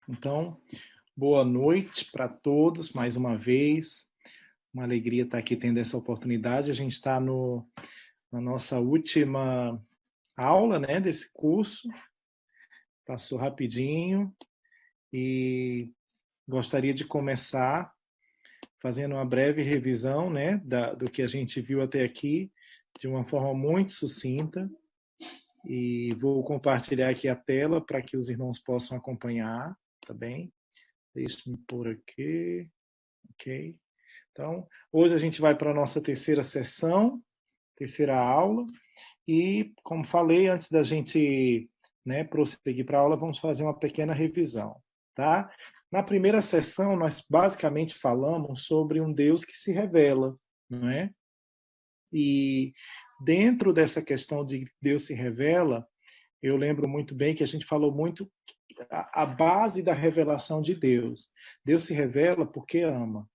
Então, boa noite para todos, mais uma vez. Uma alegria estar aqui tendo essa oportunidade. A gente está na nossa última aula, né, desse curso. Passou rapidinho e gostaria de começar fazendo uma breve revisão, né, do que a gente viu até aqui, de uma forma muito sucinta. E vou compartilhar aqui a tela para que os irmãos possam acompanhar, tá bem? Deixe-me pôr aqui, ok? Então, hoje a gente vai para a nossa terceira sessão, terceira aula, e, como falei, antes da gente, né, prosseguir para a aula, vamos fazer uma pequena revisão, tá? Na primeira sessão, nós basicamente falamos sobre um Deus que se revela, não é? E dentro dessa questão de Deus se revela, eu lembro muito bem que a gente falou muito a base da revelação de Deus. Deus se revela porque ama.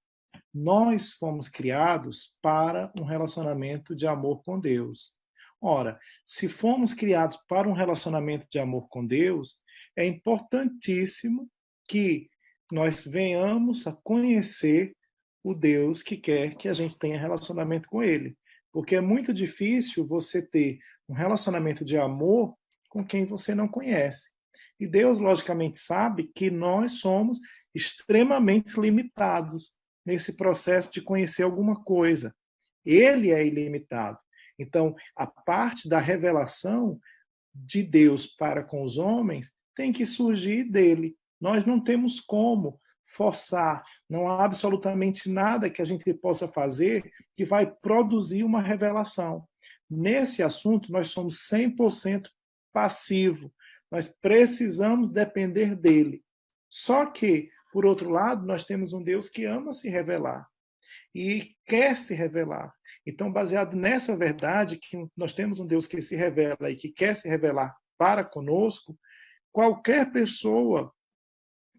Nós fomos criados para um relacionamento de amor com Deus. Ora, se fomos criados para um relacionamento de amor com Deus, é importantíssimo que nós venhamos a conhecer o Deus que quer que a gente tenha relacionamento com Ele. Porque é muito difícil você ter um relacionamento de amor com quem você não conhece. E Deus, logicamente, sabe que nós somos extremamente limitados nesse processo de conhecer alguma coisa. Ele é ilimitado. Então, a parte da revelação de Deus para com os homens tem que surgir dele. Nós não temos como forçar, não há absolutamente nada que a gente possa fazer que vai produzir uma revelação. Nesse assunto, nós somos 100% passivo. Nós precisamos depender dele. Só que, por outro lado, nós temos um Deus que ama se revelar e quer se revelar. Então, baseado nessa verdade, que nós temos um Deus que se revela e que quer se revelar para conosco, qualquer pessoa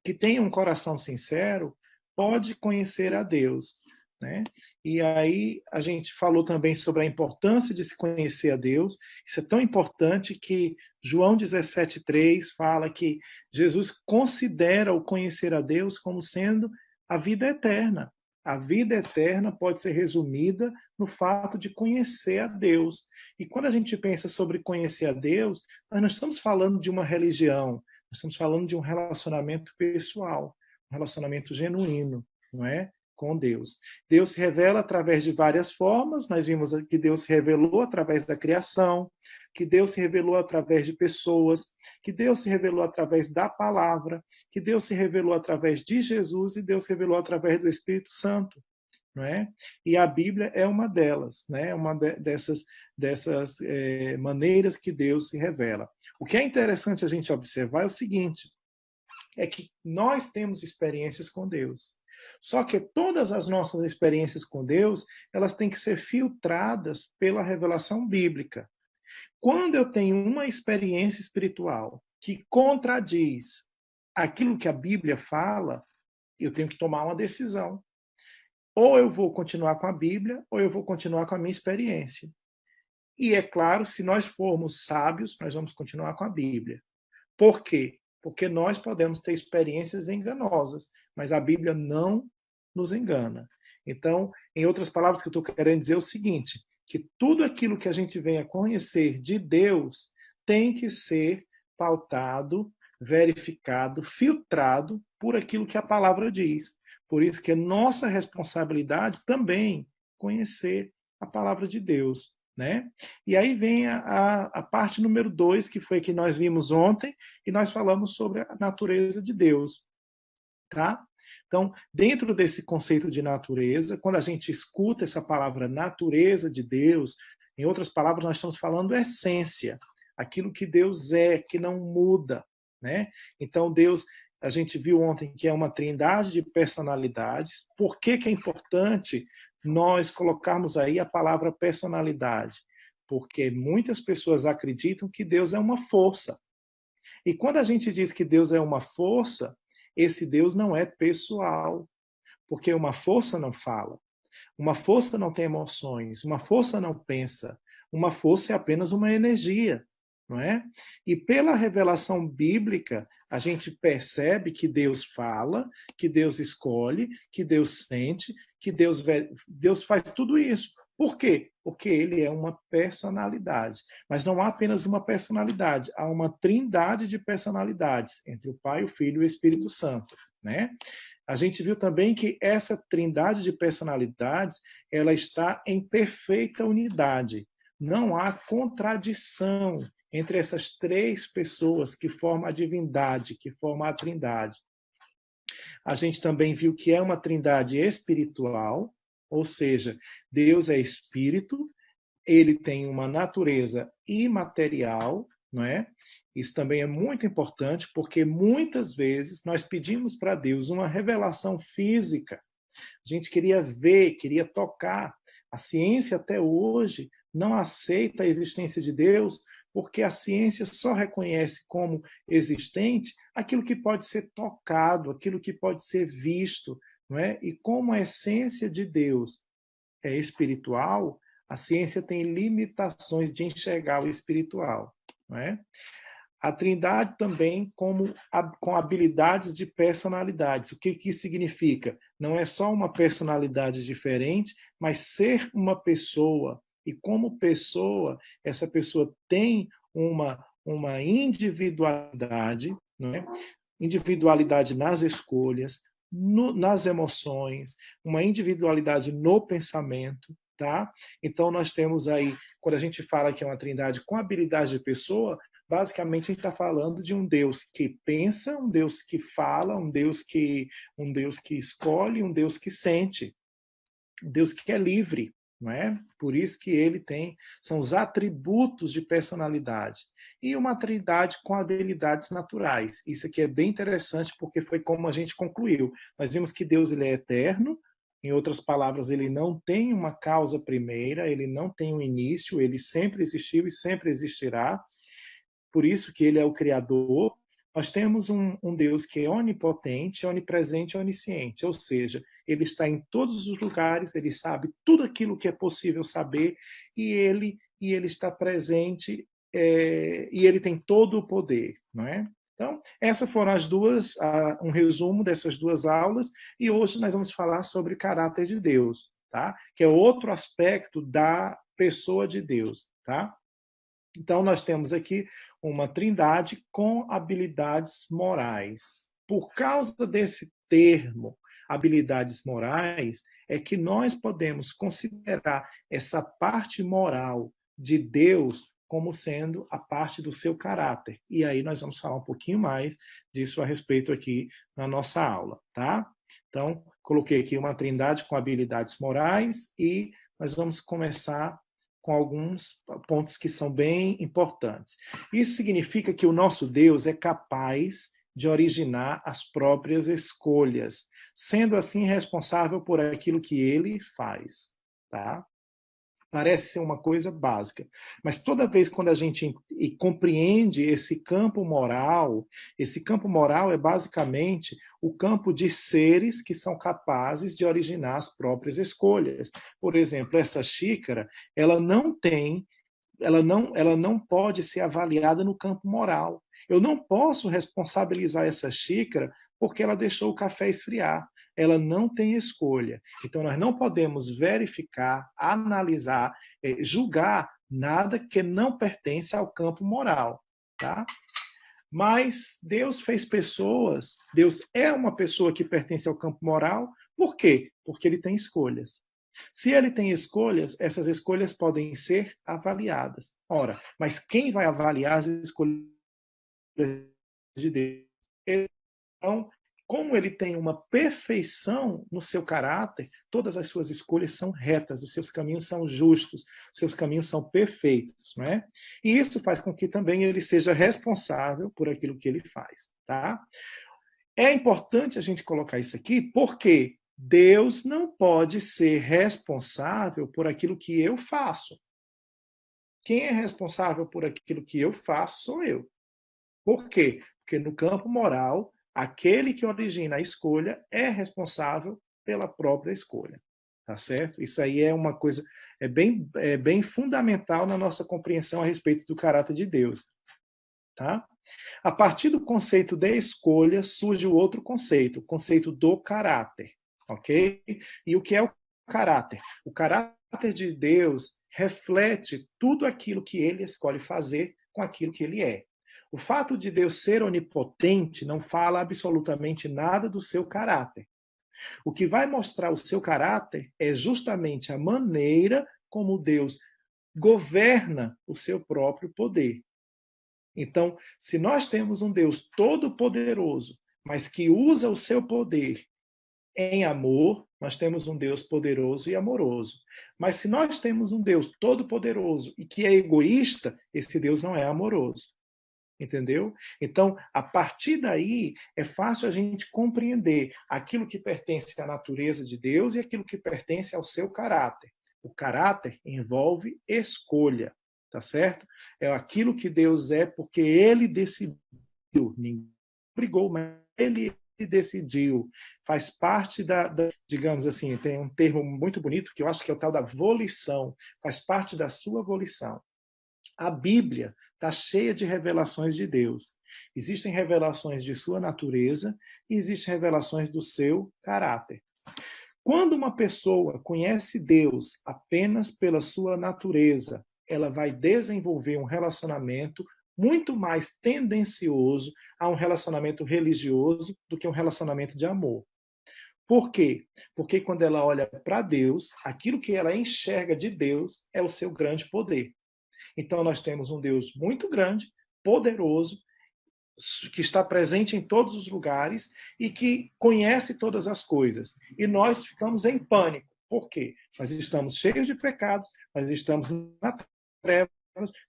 que tenha um coração sincero pode conhecer a Deus. Né? E aí a gente falou também sobre a importância de se conhecer a Deus. Isso é tão importante que João 17,3 fala que Jesus considera o conhecer a Deus como sendo a vida eterna. A vida eterna pode ser resumida no fato de conhecer a Deus. E quando a gente pensa sobre conhecer a Deus, nós não estamos falando de uma religião, nós estamos falando de um relacionamento pessoal, um relacionamento genuíno, não é? Com Deus. Deus se revela através de várias formas. Nós vimos que Deus se revelou através da criação, que Deus se revelou através de pessoas, que Deus se revelou através da palavra, que Deus se revelou através de Jesus e Deus se revelou através do Espírito Santo. Não é? E a Bíblia é uma delas, né? Uma dessas maneiras que Deus se revela. O que é interessante a gente observar é o seguinte, é que nós temos experiências com Deus. Só que todas as nossas experiências com Deus, elas têm que ser filtradas pela revelação bíblica. Quando eu tenho uma experiência espiritual que contradiz aquilo que a Bíblia fala, eu tenho que tomar uma decisão. Ou eu vou continuar com a Bíblia, ou eu vou continuar com a minha experiência. E é claro, se nós formos sábios, nós vamos continuar com a Bíblia. Por quê? Porque nós podemos ter experiências enganosas, mas a Bíblia não nos engana. Então, em outras palavras, o que eu estou querendo dizer é o seguinte, que tudo aquilo que a gente venha conhecer de Deus tem que ser pautado, verificado, filtrado por aquilo que a palavra diz. Por isso que é nossa responsabilidade também conhecer a palavra de Deus. Né? E aí vem a parte número 2, que foi que nós vimos ontem, e nós falamos sobre a natureza de Deus. Tá? Então, dentro desse conceito de natureza, quando a gente escuta essa palavra natureza de Deus, em outras palavras, nós estamos falando essência, aquilo que Deus é, que não muda. Né? Então, Deus, a gente viu ontem que é uma trindade de personalidades. Por que é importante nós colocarmos aí a palavra personalidade? Porque muitas pessoas acreditam que Deus é uma força. E quando a gente diz que Deus é uma força, esse Deus não é pessoal, porque uma força não fala, uma força não tem emoções, uma força não pensa, uma força é apenas uma energia. não é? E pela revelação bíblica, a gente percebe que Deus fala, que Deus escolhe, que Deus sente, que Deus faz tudo isso. Por quê? Porque ele é uma personalidade. Mas não há apenas uma personalidade, há uma trindade de personalidades entre o Pai, o Filho e o Espírito Santo, né? A gente viu também que essa trindade de personalidades, ela está em perfeita unidade. Não há contradição entre essas três pessoas que formam a divindade, que formam a trindade. A gente também viu que é uma trindade espiritual, ou seja, Deus é espírito, ele tem uma natureza imaterial, não é? Isso também é muito importante, porque muitas vezes nós pedimos para Deus uma revelação física. A gente queria ver, queria tocar. A ciência até hoje não aceita a existência de Deus, porque a ciência só reconhece como existente aquilo que pode ser tocado, aquilo que pode ser visto, não é? E como a essência de Deus é espiritual, a ciência tem limitações de enxergar o espiritual, não é? A Trindade também com habilidades de personalidades. O que isso significa? Não é só uma personalidade diferente, mas ser uma pessoa. E como pessoa, essa pessoa tem uma individualidade, não é? Individualidade nas escolhas, nas emoções, uma individualidade no pensamento, tá? Então nós temos aí, quando a gente fala que é uma trindade com habilidade de pessoa, basicamente a gente está falando de um Deus que pensa, um Deus que fala, um Deus que escolhe, um Deus que sente, um Deus que é livre, não é? Por isso que ele tem, são os atributos de personalidade. E uma trindade com habilidades naturais. Isso aqui é bem interessante porque foi como a gente concluiu. Nós vimos que Deus ele é eterno, em outras palavras, ele não tem uma causa primeira, ele não tem um início, ele sempre existiu e sempre existirá. Por isso que ele é o Criador. Nós temos um Deus que é onipotente, onipresente e onisciente, ou seja, ele está em todos os lugares, ele sabe tudo aquilo que é possível saber e ele está presente e ele tem todo o poder, não é? Então, essas foram um resumo dessas duas aulas e hoje nós vamos falar sobre caráter de Deus, tá? Que é outro aspecto da pessoa de Deus, tá? Então, nós temos aqui uma trindade com habilidades morais. Por causa desse termo, habilidades morais, é que nós podemos considerar essa parte moral de Deus como sendo a parte do seu caráter. E aí nós vamos falar um pouquinho mais disso a respeito aqui na nossa aula, tá? Então, coloquei aqui uma trindade com habilidades morais e nós vamos começar com alguns pontos que são bem importantes. Isso significa que o nosso Deus é capaz de originar as próprias escolhas, sendo assim responsável por aquilo que ele faz, tá? Parece ser uma coisa básica, mas toda vez quando a gente compreende esse campo moral é basicamente o campo de seres que são capazes de originar as próprias escolhas. Por exemplo, essa xícara, ela não pode ser avaliada no campo moral. Eu não posso responsabilizar essa xícara porque ela deixou o café esfriar. Ela não tem escolha. Então, nós não podemos verificar, analisar, julgar nada que não pertence ao campo moral. Tá? Mas Deus fez pessoas, Deus é uma pessoa que pertence ao campo moral, por quê? Porque ele tem escolhas. Se ele tem escolhas, essas escolhas podem ser avaliadas. Ora, mas quem vai avaliar as escolhas de Deus? Então, como ele tem uma perfeição no seu caráter, todas as suas escolhas são retas, os seus caminhos são justos, os seus caminhos são perfeitos, não é? E isso faz com que também ele seja responsável por aquilo que ele faz, tá? É importante a gente colocar isso aqui porque Deus não pode ser responsável por aquilo que eu faço. Quem é responsável por aquilo que eu faço sou eu. Por quê? Porque no campo moral, aquele que origina a escolha é responsável pela própria escolha. Tá certo? Isso aí é uma coisa bem fundamental na nossa compreensão a respeito do caráter de Deus. tá? A partir do conceito de escolha surge o outro conceito, o conceito do caráter, ok? E o que é o caráter? O caráter de Deus reflete tudo aquilo que ele escolhe fazer com aquilo que ele é. O fato de Deus ser onipotente não fala absolutamente nada do seu caráter. O que vai mostrar o seu caráter é justamente a maneira como Deus governa o seu próprio poder. Então, se nós temos um Deus todo-poderoso, mas que usa o seu poder em amor, nós temos um Deus poderoso e amoroso. Mas se nós temos um Deus todo-poderoso e que é egoísta, esse Deus não é amoroso. Entendeu? Então, a partir daí, é fácil a gente compreender aquilo que pertence à natureza de Deus e aquilo que pertence ao seu caráter. O caráter envolve escolha, tá certo? É aquilo que Deus é porque ele decidiu. Ninguém brigou, mas ele decidiu. Faz parte digamos assim, tem um termo muito bonito que eu acho que é o tal da volição. Faz parte da sua volição. A Bíblia está cheia de revelações de Deus. Existem revelações de sua natureza e existem revelações do seu caráter. Quando uma pessoa conhece Deus apenas pela sua natureza, ela vai desenvolver um relacionamento muito mais tendencioso a um relacionamento religioso do que um relacionamento de amor. Por quê? Porque quando ela olha para Deus, aquilo que ela enxerga de Deus é o seu grande poder. Então, nós temos um Deus muito grande, poderoso, que está presente em todos os lugares e que conhece todas as coisas. E nós ficamos em pânico. Por quê? Nós estamos cheios de pecados, nós estamos na trevas,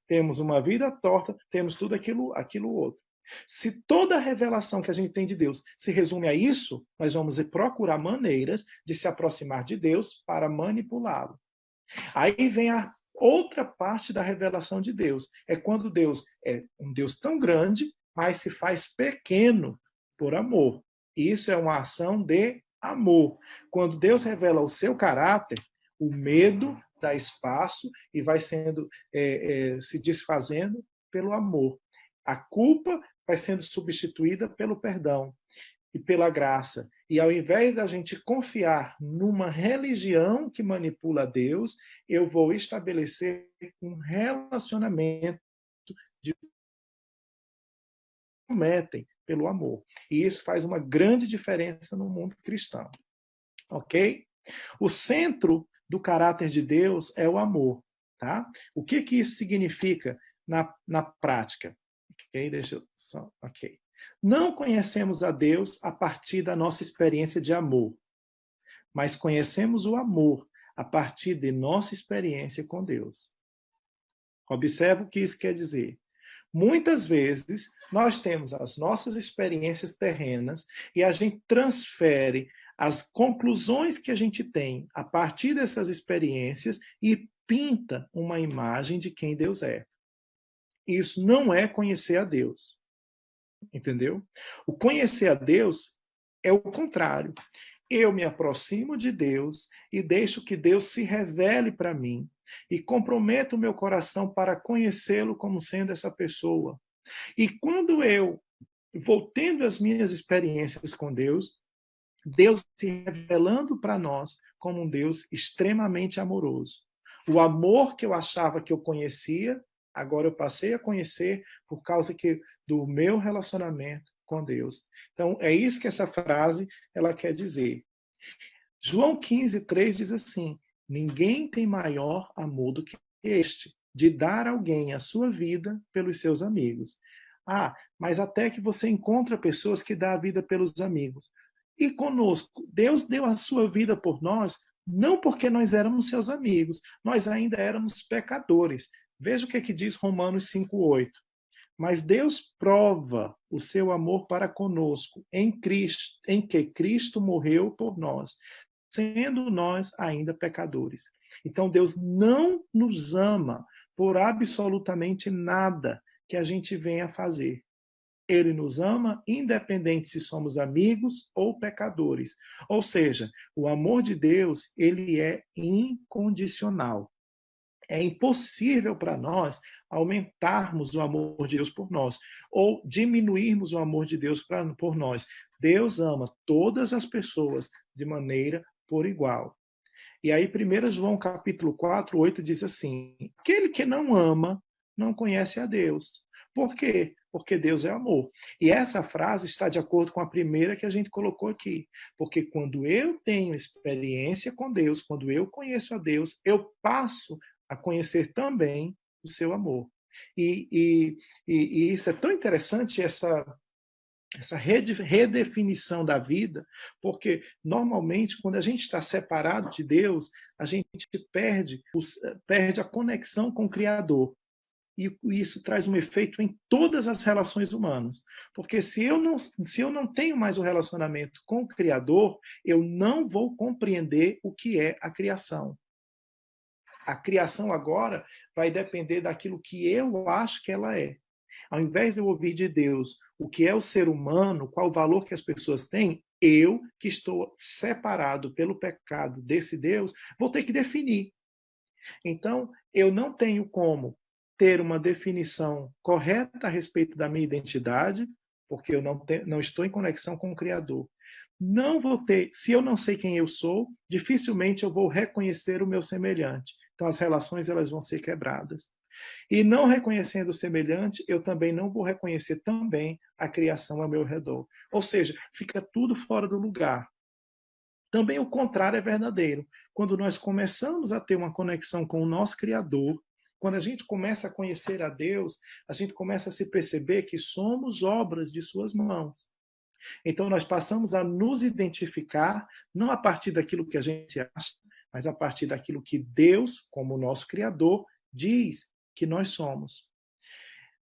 temos uma vida torta, temos tudo aquilo outro. Se toda a revelação que a gente tem de Deus se resume a isso, nós vamos procurar maneiras de se aproximar de Deus para manipulá-lo. Aí vem a outra parte da revelação de Deus. É quando Deus é um Deus tão grande, mas se faz pequeno por amor. Isso é uma ação de amor. Quando Deus revela o seu caráter, o medo dá espaço e vai sendo se desfazendo pelo amor. A culpa vai sendo substituída pelo perdão e pela graça. E ao invés da gente confiar numa religião que manipula Deus, eu vou estabelecer um relacionamento de prometem pelo amor. E isso faz uma grande diferença no mundo cristão. Ok? O centro do caráter de Deus é o amor. Tá? O que isso significa na prática? Ok, deixa eu só. Ok. Não conhecemos a Deus a partir da nossa experiência de amor, mas conhecemos o amor a partir de nossa experiência com Deus. Observe o que isso quer dizer. Muitas vezes, nós temos as nossas experiências terrenas e a gente transfere as conclusões que a gente tem a partir dessas experiências e pinta uma imagem de quem Deus é. Isso não é conhecer a Deus. Entendeu? O conhecer a Deus é o contrário. Eu me aproximo de Deus e deixo que Deus se revele para mim e comprometo o meu coração para conhecê-lo como sendo essa pessoa. E quando eu vou tendo as minhas experiências com Deus, Deus se revelando para nós como um Deus extremamente amoroso. O amor que eu achava que eu conhecia, agora eu passei a conhecer por causa do meu relacionamento com Deus. Então, é isso que essa frase ela quer dizer. João 15:3 diz assim: ninguém tem maior amor do que este, de dar a alguém a sua vida pelos seus amigos. Ah, mas até que você encontra pessoas que dão a vida pelos amigos. E conosco, Deus deu a sua vida por nós, não porque nós éramos seus amigos, nós ainda éramos pecadores. Veja o que diz Romanos 5:8. Mas Deus prova o seu amor para conosco em Cristo, em que Cristo morreu por nós, sendo nós ainda pecadores. Então Deus não nos ama por absolutamente nada que a gente venha fazer. Ele nos ama independente se somos amigos ou pecadores. Ou seja, o amor de Deus, ele é incondicional. É impossível para nós aumentarmos o amor de Deus por nós ou diminuirmos o amor de Deus por nós. Deus ama todas as pessoas de maneira por igual. E aí 1 João capítulo 4, 8 diz assim: aquele que não ama não conhece a Deus. Por quê? Porque Deus é amor. E essa frase está de acordo com a primeira que a gente colocou aqui. Porque quando eu tenho experiência com Deus, quando eu conheço a Deus, eu passo a conhecer também o seu amor. E isso é tão interessante, essa redefinição da vida, porque normalmente quando a gente está separado de Deus, a gente perde a conexão com o Criador. E isso traz um efeito em todas as relações humanas. Porque se eu não tenho mais o relacionamento com o Criador, eu não vou compreender o que é a criação. A criação agora vai depender daquilo que eu acho que ela é. Ao invés de eu ouvir de Deus o que é o ser humano, qual o valor que as pessoas têm, eu, que estou separado pelo pecado desse Deus, vou ter que definir. Então, eu não tenho como ter uma definição correta a respeito da minha identidade, porque eu não estou em conexão com o Criador. Não vou ter, se eu não sei quem eu sou, dificilmente eu vou reconhecer o meu semelhante. Então, as relações elas vão ser quebradas. E não reconhecendo o semelhante, eu também não vou reconhecer também a criação ao meu redor. Ou seja, fica tudo fora do lugar. Também o contrário é verdadeiro. Quando nós começamos a ter uma conexão com o nosso Criador, quando a gente começa a conhecer a Deus, a gente começa a se perceber que somos obras de suas mãos. Então nós passamos a nos identificar não a partir daquilo que a gente acha, mas a partir daquilo que Deus, como nosso Criador, diz que nós somos.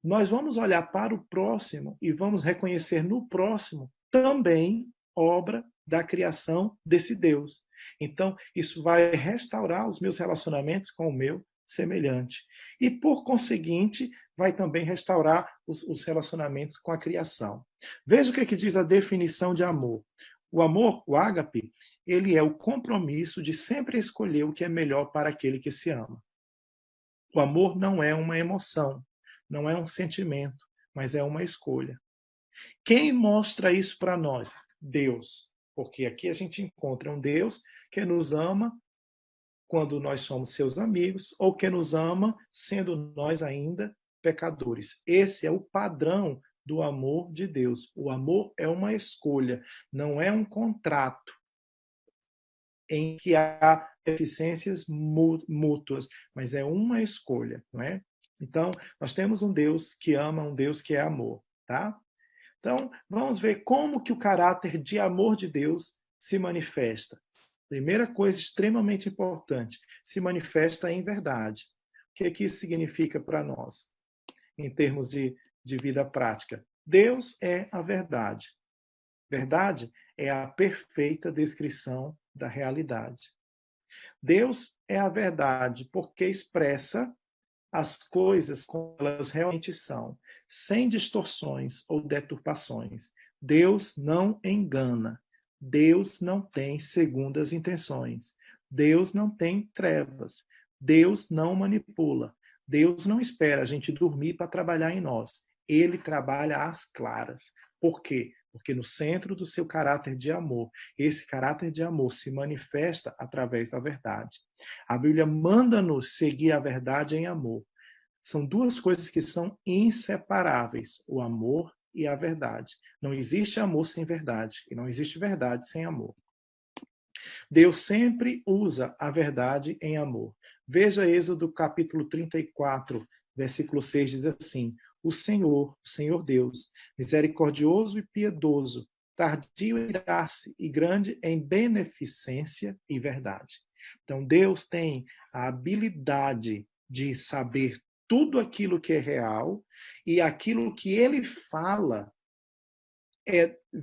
Nós vamos olhar para o próximo e vamos reconhecer no próximo também obra da criação desse Deus. Então, isso vai restaurar os meus relacionamentos com o meu semelhante. E, por conseguinte, vai também restaurar os relacionamentos com a criação. Veja o que diz a definição de amor. O amor, o ágape, ele é o compromisso de sempre escolher o que é melhor para aquele que se ama. O amor não é uma emoção, não é um sentimento, mas é uma escolha. Quem mostra isso para nós? Deus. Porque aqui a gente encontra um Deus que nos ama quando nós somos seus amigos, ou que nos ama sendo nós ainda pecadores. Esse é o padrão do amor de Deus. O amor é uma escolha, não é um contrato em que há deficiências mútuas, mas é uma escolha, não é? Então, nós temos um Deus que ama, um Deus que é amor, tá? Então, vamos ver como que o caráter de amor de Deus se manifesta. Primeira coisa extremamente importante, se manifesta em verdade. O que isso significa para nós, em termos de vida prática? Deus é a verdade. Verdade é a perfeita descrição da realidade. Deus é a verdade porque expressa as coisas como elas realmente são, sem distorções ou deturpações. Deus não engana. Deus não tem segundas intenções. Deus não tem trevas. Deus não manipula. Deus não espera a gente dormir para trabalhar em nós. Ele trabalha às claras. Por quê? Porque no centro do seu caráter de amor, esse caráter de amor se manifesta através da verdade. A Bíblia manda-nos seguir a verdade em amor. São duas coisas que são inseparáveis, o amor e a verdade. Não existe amor sem verdade, e não existe verdade sem amor. Deus sempre usa a verdade em amor. Veja Êxodo capítulo 34, versículo 6, diz assim: o Senhor Deus, misericordioso e piedoso, tardio em irar-se e grande em beneficência e verdade. Então, Deus tem a habilidade de saber tudo aquilo que é real e aquilo que ele fala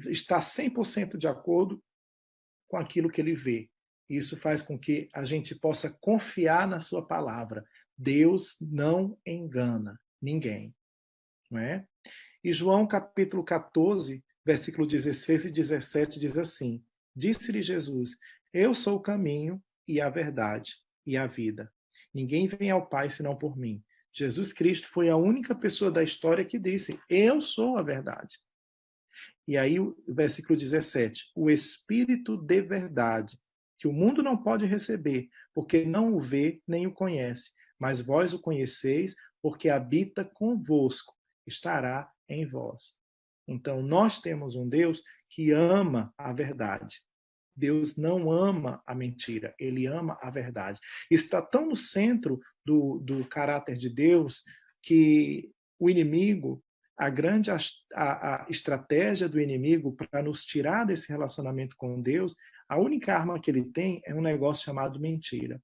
está 100% de acordo com aquilo que ele vê. Isso faz com que a gente possa confiar na sua palavra. Deus não engana ninguém. Não é? E João capítulo 14, versículo 16 e 17 diz assim: disse-lhe Jesus: eu sou o caminho e a verdade e a vida. Ninguém vem ao Pai senão por mim. Jesus Cristo foi a única pessoa da história que disse: eu sou a verdade. E aí o versículo 17, o Espírito de verdade, que o mundo não pode receber, porque não o vê nem o conhece, mas vós o conheceis, porque habita convosco, estará em vós. Então, nós temos um Deus que ama a verdade. Deus não ama a mentira, ele ama a verdade. Está tão no centro do caráter de Deus que o inimigo, a estratégia do inimigo para nos tirar desse relacionamento com Deus, a única arma que ele tem é um negócio chamado mentira.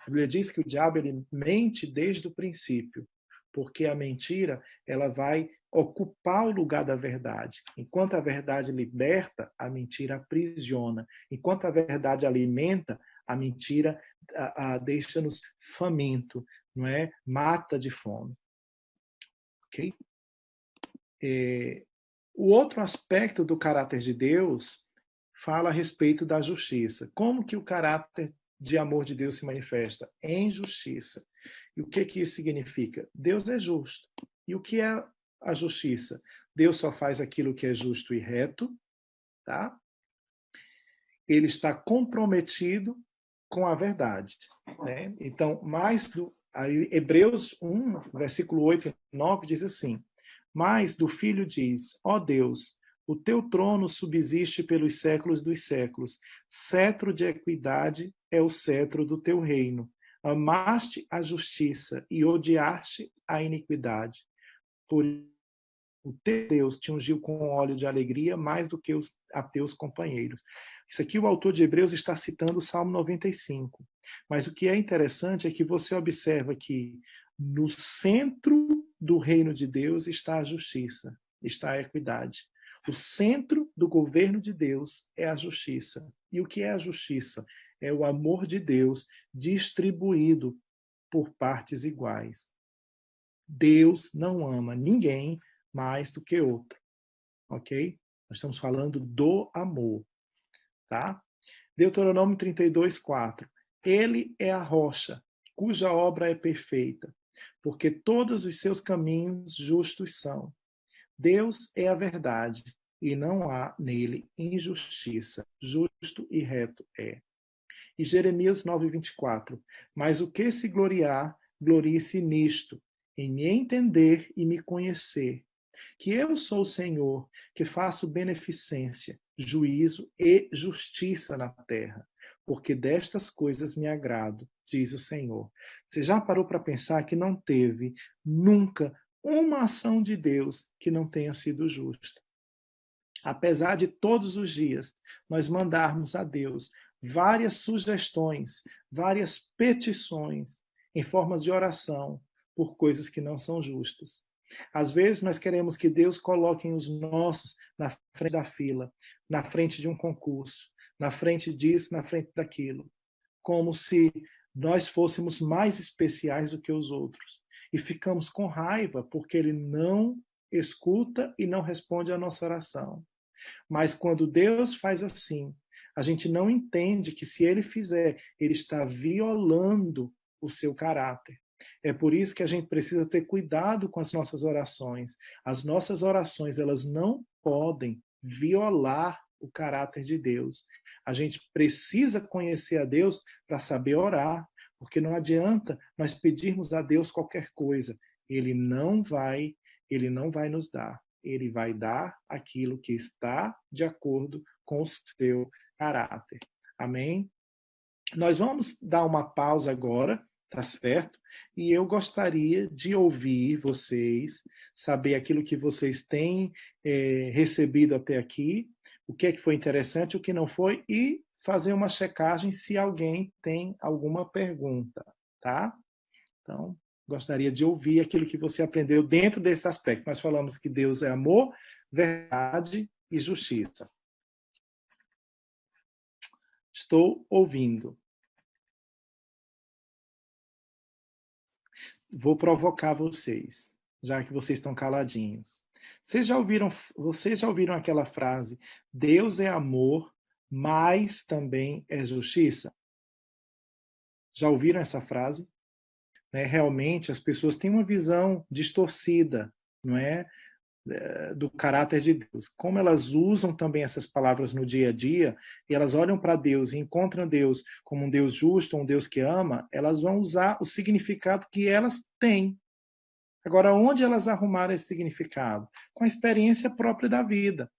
A Bíblia diz que o diabo ele mente desde o princípio, porque a mentira ela vai ocupar o lugar da verdade. Enquanto a verdade liberta, a mentira aprisiona. Enquanto a verdade alimenta, a mentira deixa-nos faminto, não é? Mata de fome. Ok? O outro aspecto do caráter de Deus fala a respeito da justiça. Como que o caráter de amor de Deus se manifesta? Em justiça. E o que isso significa? Deus é justo. E o que é a justiça? Deus só faz aquilo que é justo e reto, tá? Ele está comprometido com a verdade, né? Então, Hebreus 1, versículo 8 e 9 diz assim: mas do Filho diz, ó Deus, o teu trono subsiste pelos séculos dos séculos. Cetro de equidade é o cetro do teu reino. Amaste a justiça e odiaste a iniquidade. Por o teu Deus te ungiu com óleo de alegria mais do que a teus companheiros. Isso aqui o autor de Hebreus está citando o Salmo 95. Mas o que é interessante é que você observa que no centro do reino de Deus está a justiça, está a equidade. O centro do governo de Deus é a justiça. E o que é a justiça? É o amor de Deus distribuído por partes iguais. Deus não ama ninguém mais do que outro, ok? Nós estamos falando do amor, tá? Deuteronômio 32, 4. Ele é a rocha, cuja obra é perfeita, porque todos os seus caminhos justos são. Deus é a verdade, e não há nele injustiça. Justo e reto é. E Jeremias 9, 24. Mas o que se gloriar, glorie-se nisto, em me entender e me conhecer, que eu sou o Senhor, que faço beneficência, juízo e justiça na terra, porque destas coisas me agrado, diz o Senhor. Você já parou para pensar que não teve nunca uma ação de Deus que não tenha sido justa? Apesar de todos os dias nós mandarmos a Deus várias sugestões, várias petições em formas de oração por coisas que não são justas. Às vezes nós queremos que Deus coloque os nossos na frente da fila, na frente de um concurso, na frente disso, na frente daquilo, como se nós fôssemos mais especiais do que os outros. E ficamos com raiva porque ele não escuta e não responde à nossa oração. Mas quando Deus faz assim, a gente não entende que se ele fizer, ele está violando o seu caráter. É por isso que a gente precisa ter cuidado com as nossas orações. As nossas orações, elas não podem violar o caráter de Deus. A gente precisa conhecer a Deus para saber orar, porque não adianta nós pedirmos a Deus qualquer coisa. Ele não vai nos dar. Ele vai dar aquilo que está de acordo com o seu caráter. Amém? Nós vamos dar uma pausa agora, tá certo? E eu gostaria de ouvir vocês, saber aquilo que vocês têm recebido até aqui, o que é que foi interessante, o que não foi, e fazer uma checagem se alguém tem alguma pergunta, tá? Então, gostaria de ouvir aquilo que você aprendeu dentro desse aspecto. Nós falamos que Deus é amor, verdade e justiça. Estou ouvindo. Vou provocar vocês, já que vocês estão caladinhos. Vocês já ouviram aquela frase: Deus é amor, mas também é justiça? Já ouviram essa frase? né, realmente as pessoas têm uma visão distorcida, não é? Do caráter de Deus. Como elas usam também essas palavras no dia a dia, e elas olham para Deus e encontram Deus como um Deus justo, um Deus que ama, elas vão usar o significado que elas têm. Agora, onde elas arrumaram esse significado? Com a experiência própria da vida.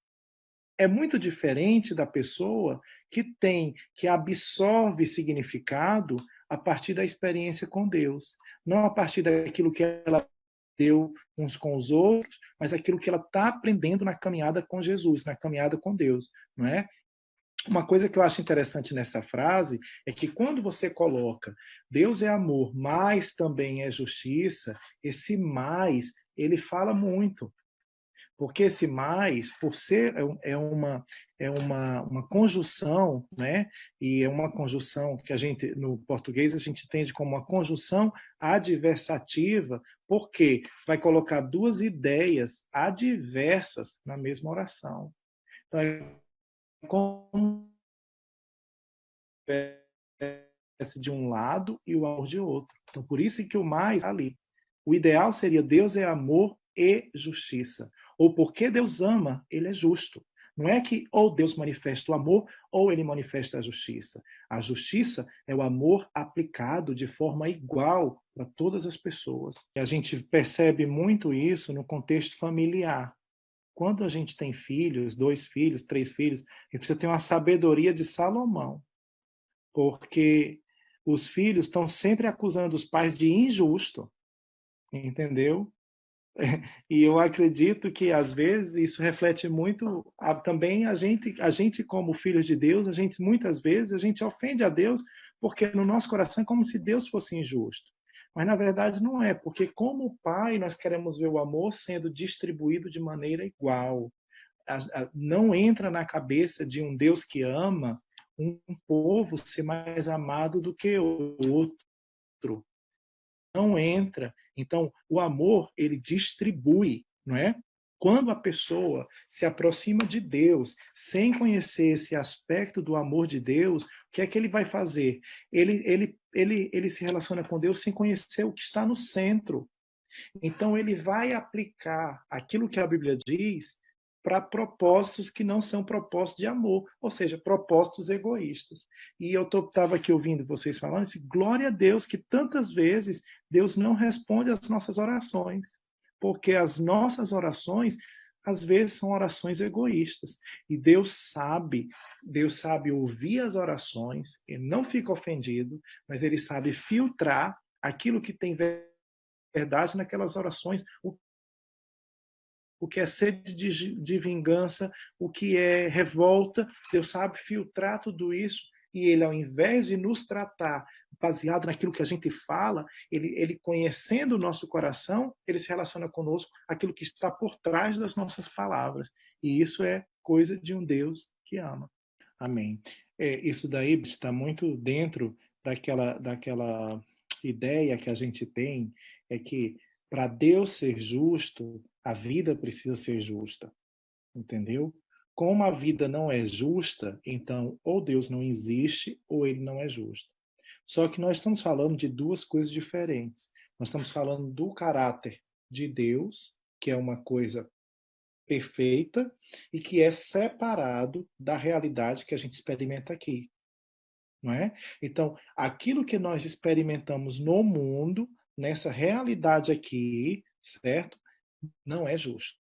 É muito diferente da pessoa que absorve significado a partir da experiência com Deus, não a partir daquilo que ela deu uns com os outros, mas aquilo que ela está aprendendo na caminhada com Jesus, na caminhada com Deus, não é? Uma coisa que eu acho interessante nessa frase é que quando você coloca Deus é amor, mas também é justiça, esse mais, ele fala muito. Porque esse mais, por ser uma conjunção, né? E é uma conjunção que a gente, no português, a gente entende como uma conjunção adversativa, porque vai colocar duas ideias adversas na mesma oração. Então, é como de um lado e o amor de outro. Então, por isso que o mais ali. O ideal seria Deus é amor e justiça. Ou porque Deus ama, ele é justo. Não é que ou Deus manifesta o amor ou ele manifesta a justiça. A justiça é o amor aplicado de forma igual para todas as pessoas. E a gente percebe muito isso no contexto familiar. Quando a gente tem filhos, 2 filhos, 3 filhos, a gente precisa ter uma sabedoria de Salomão, porque os filhos estão sempre acusando os pais de injusto, entendeu? E eu acredito que às vezes isso reflete muito também a gente como filhos de Deus, a gente muitas vezes a gente ofende a Deus porque no nosso coração é como se Deus fosse injusto. Mas na verdade não é, porque como pai nós queremos ver o amor sendo distribuído de maneira igual. Não entra na cabeça de um Deus que ama um povo ser mais amado do que o outro. Não entra. Então, o amor, ele distribui, não é? Quando a pessoa se aproxima de Deus, sem conhecer esse aspecto do amor de Deus, o que é que ele vai fazer? Ele se relaciona com Deus sem conhecer o que está no centro. Então, ele vai aplicar aquilo que a Bíblia diz para propósitos que não são propósitos de amor, ou seja, propósitos egoístas. E eu estava aqui ouvindo vocês falando, disse, glória a Deus que tantas vezes Deus não responde às nossas orações, porque as nossas orações, às vezes, são orações egoístas. E Deus sabe ouvir as orações, ele não fica ofendido, mas ele sabe filtrar aquilo que tem verdade naquelas orações, o que é sede de vingança, o que é revolta, Deus sabe filtrar tudo isso e ele, ao invés de nos tratar baseado naquilo que a gente fala, ele conhecendo o nosso coração, ele se relaciona conosco, aquilo que está por trás das nossas palavras. E isso é coisa de um Deus que ama. Amém. Isso daí está muito dentro daquela ideia que a gente tem, é que para Deus ser justo, a vida precisa ser justa, entendeu? Como a vida não é justa, então ou Deus não existe ou ele não é justo. Só que nós estamos falando de duas coisas diferentes. Nós estamos falando do caráter de Deus, que é uma coisa perfeita e que é separado da realidade que a gente experimenta aqui, não é? Então, aquilo que nós experimentamos no mundo, nessa realidade aqui, certo? Não é justo.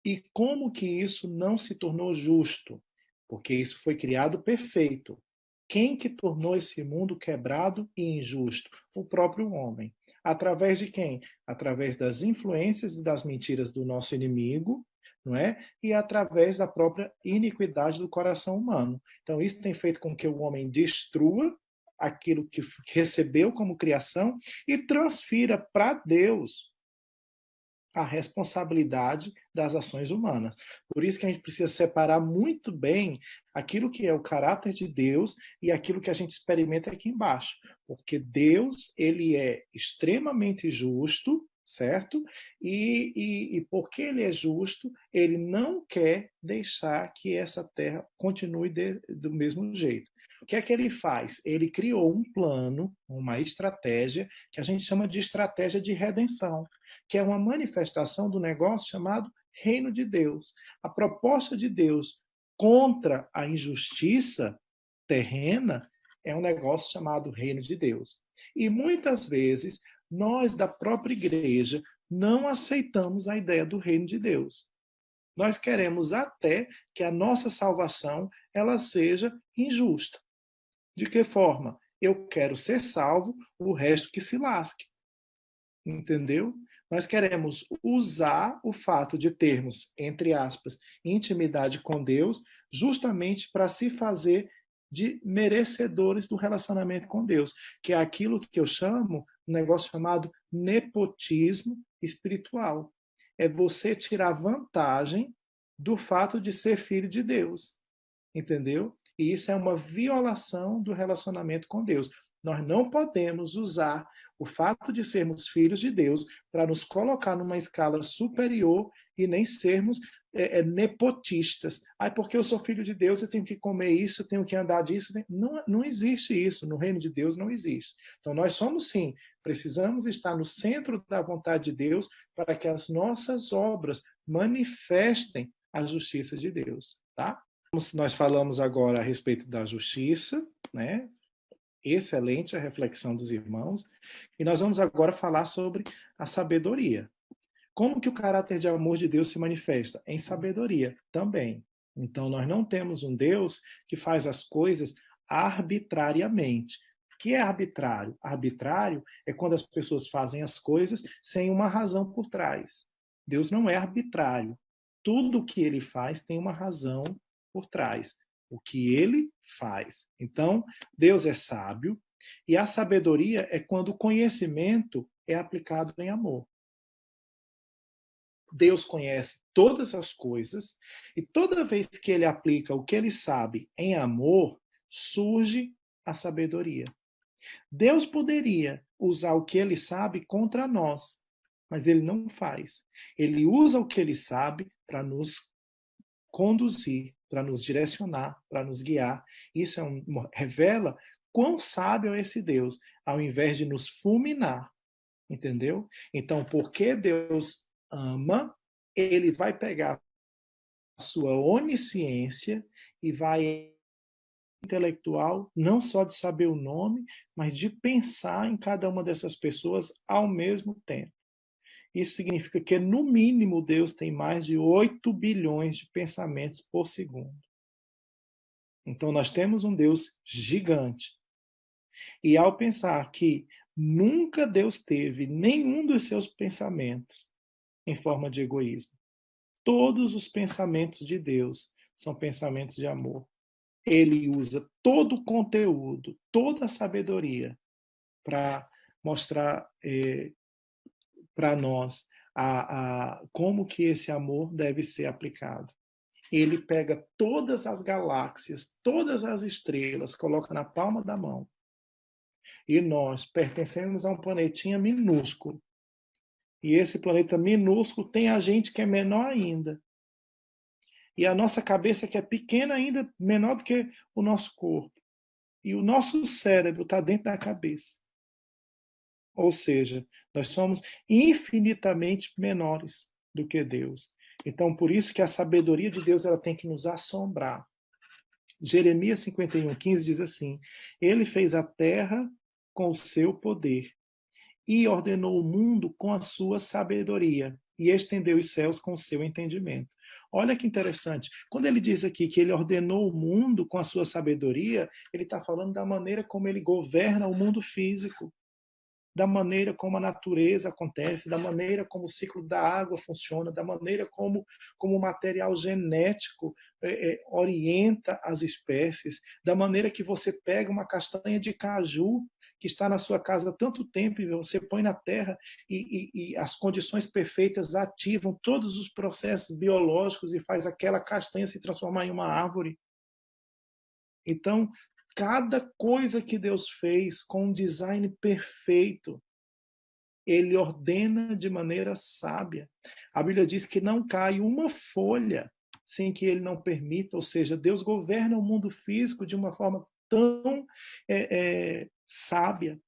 E como que isso não se tornou justo? Porque isso foi criado perfeito. Quem que tornou esse mundo quebrado e injusto? O próprio homem. Através de quem? Através das influências e das mentiras do nosso inimigo, não é? E através da própria iniquidade do coração humano. Então, isso tem feito com que o homem destrua aquilo que recebeu como criação e transfira para Deus a responsabilidade das ações humanas. Por isso que a gente precisa separar muito bem aquilo que é o caráter de Deus e aquilo que a gente experimenta aqui embaixo. Porque Deus, ele é extremamente justo, certo? E porque ele é justo, ele não quer deixar que essa terra continue do mesmo jeito. O que é que ele faz? Ele criou um plano, uma estratégia, que a gente chama de estratégia de redenção, que é uma manifestação do negócio chamado Reino de Deus. A proposta de Deus contra a injustiça terrena é um negócio chamado Reino de Deus. E muitas vezes nós da própria igreja não aceitamos a ideia do Reino de Deus. Nós queremos até que a nossa salvação ela seja injusta. De que forma? Eu quero ser salvo, o resto que se lasque. Entendeu? Nós queremos usar o fato de termos, entre aspas, intimidade com Deus, justamente para se fazer de merecedores do relacionamento com Deus, que é aquilo que eu chamo, um negócio chamado nepotismo espiritual. É você tirar vantagem do fato de ser filho de Deus. Entendeu? E isso é uma violação do relacionamento com Deus. Nós não podemos usar o fato de sermos filhos de Deus para nos colocar numa escala superior e nem sermos nepotistas. Ah, porque eu sou filho de Deus, eu tenho que comer isso, eu tenho que andar disso. Não, não existe isso. No reino de Deus não existe. Então, nós somos sim, precisamos estar no centro da vontade de Deus para que as nossas obras manifestem a justiça de Deus. Tá? Nós falamos agora a respeito da justiça, né? Excelente a reflexão dos irmãos. E nós vamos agora falar sobre a sabedoria. Como que o caráter de amor de Deus se manifesta? Em sabedoria também. Então, nós não temos um Deus que faz as coisas arbitrariamente. O que é arbitrário? Arbitrário é quando as pessoas fazem as coisas sem uma razão por trás. Deus não é arbitrário. Tudo o que ele faz tem uma razão por trás. O que ele faz. Então, Deus é sábio e a sabedoria é quando o conhecimento é aplicado em amor. Deus conhece todas as coisas e toda vez que ele aplica o que ele sabe em amor, surge a sabedoria. Deus poderia usar o que ele sabe contra nós, mas ele não faz. Ele usa o que ele sabe para nos conduzir, para nos direcionar, para nos guiar. Isso revela quão sábio é esse Deus, ao invés de nos fulminar. Entendeu? Então, porque Deus ama, ele vai pegar a sua onisciência e vai intelectual, não só de saber o nome, mas de pensar em cada uma dessas pessoas ao mesmo tempo. Isso significa que, no mínimo, Deus tem mais de 8 bilhões de pensamentos por segundo. Então, nós temos um Deus gigante. E ao pensar que nunca Deus teve nenhum dos seus pensamentos em forma de egoísmo, todos os pensamentos de Deus são pensamentos de amor. Ele usa todo o conteúdo, toda a sabedoria para mostrar para nós como que esse amor deve ser aplicado. Ele pega todas as galáxias, todas as estrelas, coloca na palma da mão. E nós pertencemos a um planetinha minúsculo. E esse planeta minúsculo tem a gente que é menor ainda. E a nossa cabeça que é pequena ainda, menor do que o nosso corpo. E o nosso cérebro está dentro da cabeça. Ou seja, nós somos infinitamente menores do que Deus. Então, por isso que a sabedoria de Deus ela tem que nos assombrar. Jeremias 51:15 diz assim: Ele fez a terra com o seu poder e ordenou o mundo com a sua sabedoria e estendeu os céus com o seu entendimento. Olha que interessante. Quando ele diz aqui que ele ordenou o mundo com a sua sabedoria, ele está falando da maneira como ele governa o mundo físico, da maneira como a natureza acontece, da maneira como o ciclo da água funciona, da maneira como o material genético orienta as espécies, da maneira que você pega uma castanha de caju que está na sua casa há tanto tempo e você põe na terra e as condições perfeitas ativam todos os processos biológicos e faz aquela castanha se transformar em uma árvore. Então, cada coisa que Deus fez com um design perfeito, ele ordena de maneira sábia. A Bíblia diz que não cai uma folha sem que ele não permita, ou seja, Deus governa o mundo físico de uma forma tão sábia.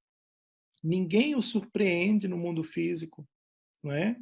Ninguém o surpreende no mundo físico, não é?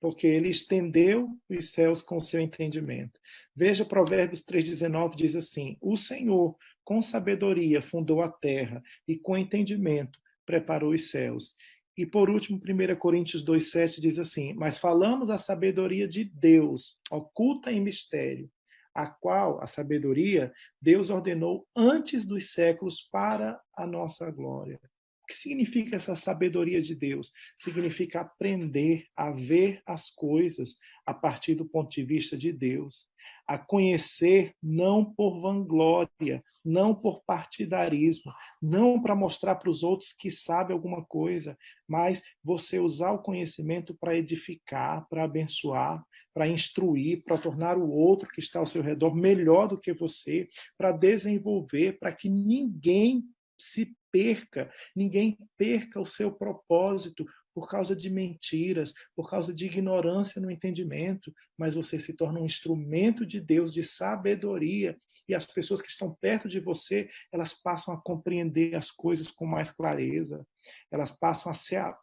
Porque ele estendeu os céus com o seu entendimento. Veja Provérbios 3,19, diz assim: o Senhor, com sabedoria, fundou a terra, e com entendimento preparou os céus. E por último, 1 Coríntios 2,7 diz assim: mas falamos a sabedoria de Deus, oculta em mistério, a qual, a sabedoria, Deus ordenou antes dos séculos para a nossa glória. O que significa essa sabedoria de Deus? Significa aprender a ver as coisas a partir do ponto de vista de Deus, a conhecer não por vanglória, não por partidarismo, não para mostrar para os outros que sabe alguma coisa, mas você usar o conhecimento para edificar, para abençoar, para instruir, para tornar o outro que está ao seu redor melhor do que você, para desenvolver, para que ninguém se perca, ninguém perca o seu propósito por causa de mentiras, por causa de ignorância no entendimento, mas você se torna um instrumento de Deus, de sabedoria, e as pessoas que estão perto de você, elas passam a compreender as coisas com mais clareza, elas passam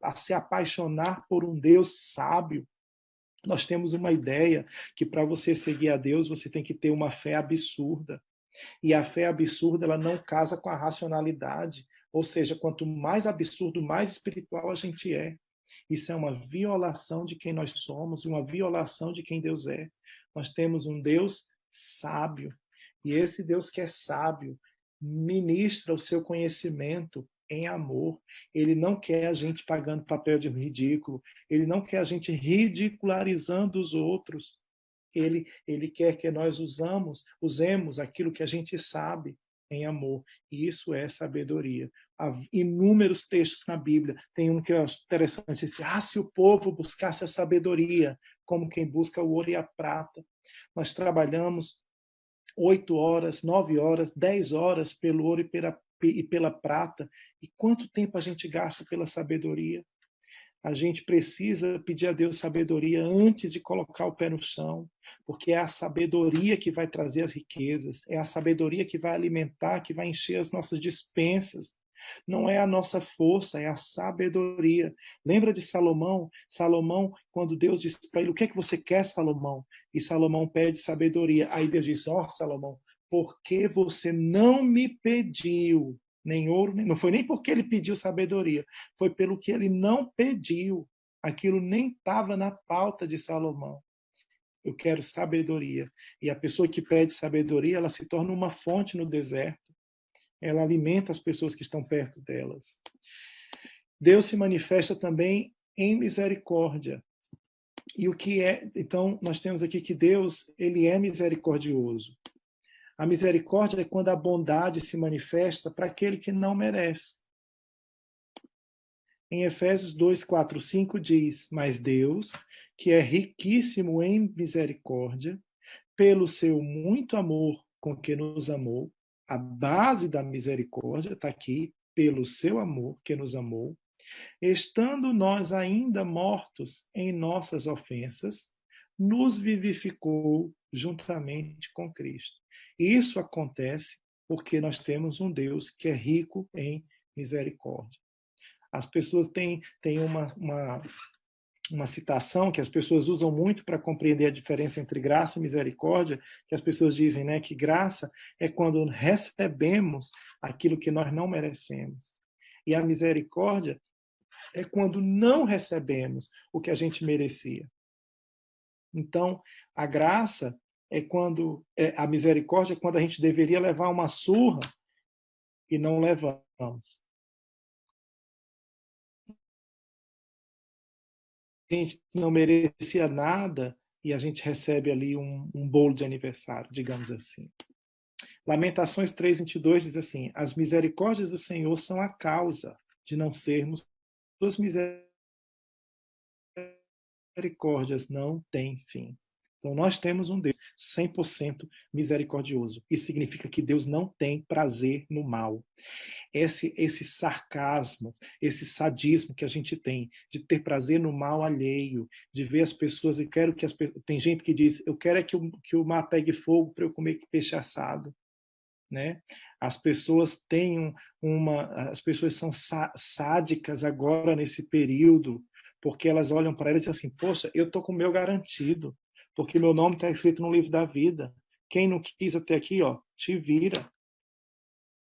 a se apaixonar por um Deus sábio. Nós temos uma ideia que para você seguir a Deus, você tem que ter uma fé absurda. E a fé absurda, ela não casa com a racionalidade. Ou seja, quanto mais absurdo, mais espiritual a gente é. Isso é uma violação de quem nós somos, uma violação de quem Deus é. Nós temos um Deus sábio. E esse Deus que é sábio ministra o seu conhecimento em amor. Ele não quer a gente pagando papel de ridículo. Ele não quer a gente ridicularizando os outros. Ele quer que nós usemos aquilo que a gente sabe em amor. E isso é sabedoria. Há inúmeros textos na Bíblia. Tem um que eu acho interessante. Diz, se o povo buscasse a sabedoria, como quem busca o ouro e a prata. Nós trabalhamos 8 horas, 9 horas, 10 horas pelo ouro e pela prata. E quanto tempo a gente gasta pela sabedoria? A gente precisa pedir a Deus sabedoria antes de colocar o pé no chão, porque é a sabedoria que vai trazer as riquezas, é a sabedoria que vai alimentar, que vai encher as nossas despensas. Não é a nossa força, é a sabedoria. Lembra de Salomão? Salomão, quando Deus disse para ele, o que é que você quer, Salomão? E Salomão pede sabedoria. Aí Deus diz, Salomão, por que você não me pediu nem ouro, não foi nem porque ele pediu sabedoria, foi pelo que ele não pediu. Aquilo nem estava na pauta de Salomão. Eu quero sabedoria. E a pessoa que pede sabedoria, ela se torna uma fonte no deserto. Ela alimenta as pessoas que estão perto delas. Deus se manifesta também em misericórdia. E o que é? Então, nós temos aqui que Deus, ele é misericordioso. A misericórdia é quando a bondade se manifesta para aquele que não merece. Em Efésios 2, 4, 5 diz, mas Deus, que é riquíssimo em misericórdia, pelo seu muito amor com que nos amou, a base da misericórdia está aqui, pelo seu amor que nos amou, estando nós ainda mortos em nossas ofensas, nos vivificou juntamente com Cristo. Isso acontece porque nós temos um Deus que é rico em misericórdia. As pessoas têm uma citação que as pessoas usam muito para compreender a diferença entre graça e misericórdia, que as pessoas dizem, né, que graça é quando recebemos aquilo que nós não merecemos. E a misericórdia é quando não recebemos o que a gente merecia. Então, a graça é quando, a misericórdia é quando a gente deveria levar uma surra e não levamos. A gente não merecia nada e a gente recebe ali um bolo de aniversário, digamos assim. Lamentações 3:22 diz assim, as misericórdias do Senhor são a causa de não sermos suas misericórdias não têm fim. Então, nós temos um Deus 100% misericordioso. Isso significa que Deus não tem prazer no mal. Esse sarcasmo, esse sadismo que a gente tem, de ter prazer no mal alheio, de ver as pessoas, e quero que tem gente que diz, eu quero é que o mar pegue fogo para eu comer peixe assado. né? As pessoas têm as pessoas são sádicas agora nesse período, porque elas olham para elas e dizem assim: poxa, eu tô com o meu garantido, porque meu nome está escrito no livro da vida. Quem não quis até aqui, ó, te vira,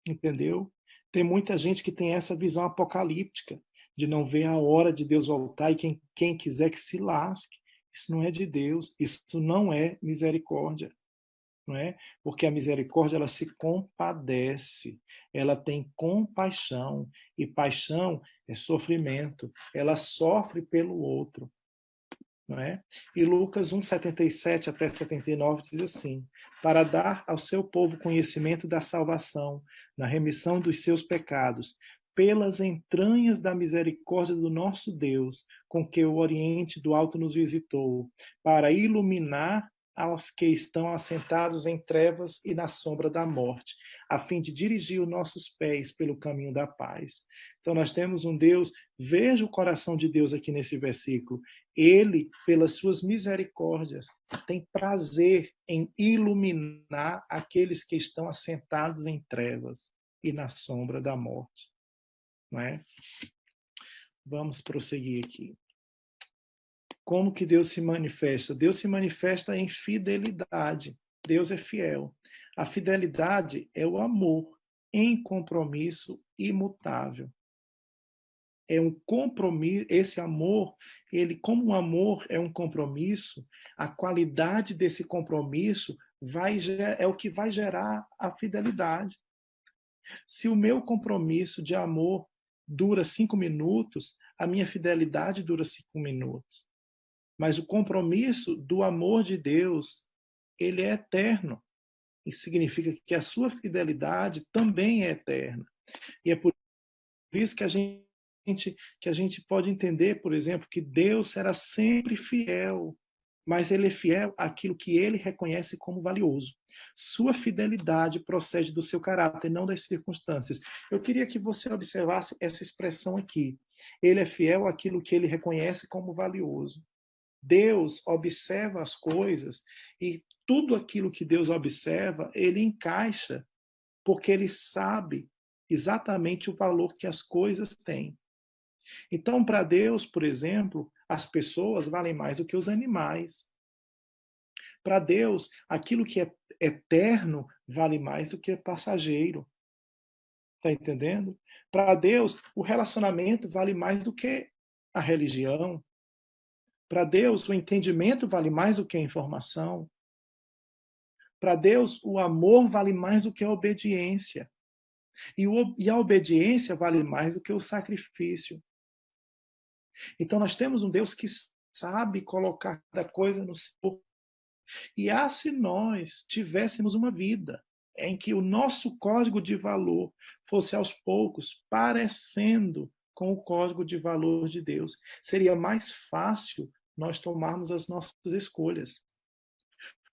entendeu? Tem muita gente que tem essa visão apocalíptica de não ver a hora de Deus voltar e quem quiser que se lasque. Isso não é de Deus, isso não é misericórdia. Não é? Porque a misericórdia ela se compadece, ela tem compaixão, e paixão é sofrimento, ela sofre pelo outro, não é? E Lucas 1:77 até 79 diz assim: para dar ao seu povo conhecimento da salvação, na remissão dos seus pecados, pelas entranhas da misericórdia do nosso Deus, com que o Oriente do Alto nos visitou, para iluminar aos que estão assentados em trevas e na sombra da morte, a fim de dirigir os nossos pés pelo caminho da paz. Então nós temos um Deus, veja o coração de Deus aqui nesse versículo. Ele, pelas suas misericórdias, tem prazer em iluminar aqueles que estão assentados em trevas e na sombra da morte. Não é? Vamos prosseguir aqui. Como que Deus se manifesta? Deus se manifesta em fidelidade. Deus é fiel. A fidelidade é o amor em compromisso imutável. É um compromisso, esse amor, ele como um amor é um compromisso, a qualidade desse compromisso é o que vai gerar a fidelidade. Se o meu compromisso de amor dura 5 minutos, a minha fidelidade dura 5 minutos. Mas o compromisso do amor de Deus, ele é eterno. Isso significa que a sua fidelidade também é eterna. E é por isso que a gente pode entender, por exemplo, que Deus será sempre fiel, mas ele é fiel àquilo que ele reconhece como valioso. Sua fidelidade procede do seu caráter, não das circunstâncias. Eu queria que você observasse essa expressão aqui. Ele é fiel àquilo que ele reconhece como valioso. Deus observa as coisas e tudo aquilo que Deus observa, ele encaixa, porque ele sabe exatamente o valor que as coisas têm. Então, para Deus, por exemplo, as pessoas valem mais do que os animais. Para Deus, aquilo que é eterno vale mais do que passageiro. Está entendendo? Para Deus, o relacionamento vale mais do que a religião. Para Deus, o entendimento vale mais do que a informação. Para Deus, o amor vale mais do que a obediência. E a obediência vale mais do que o sacrifício. Então, nós temos um Deus que sabe colocar cada coisa no seu. E se nós tivéssemos uma vida em que o nosso código de valor fosse aos poucos parecendo com o código de valor de Deus, seria mais fácil nós tomarmos as nossas escolhas.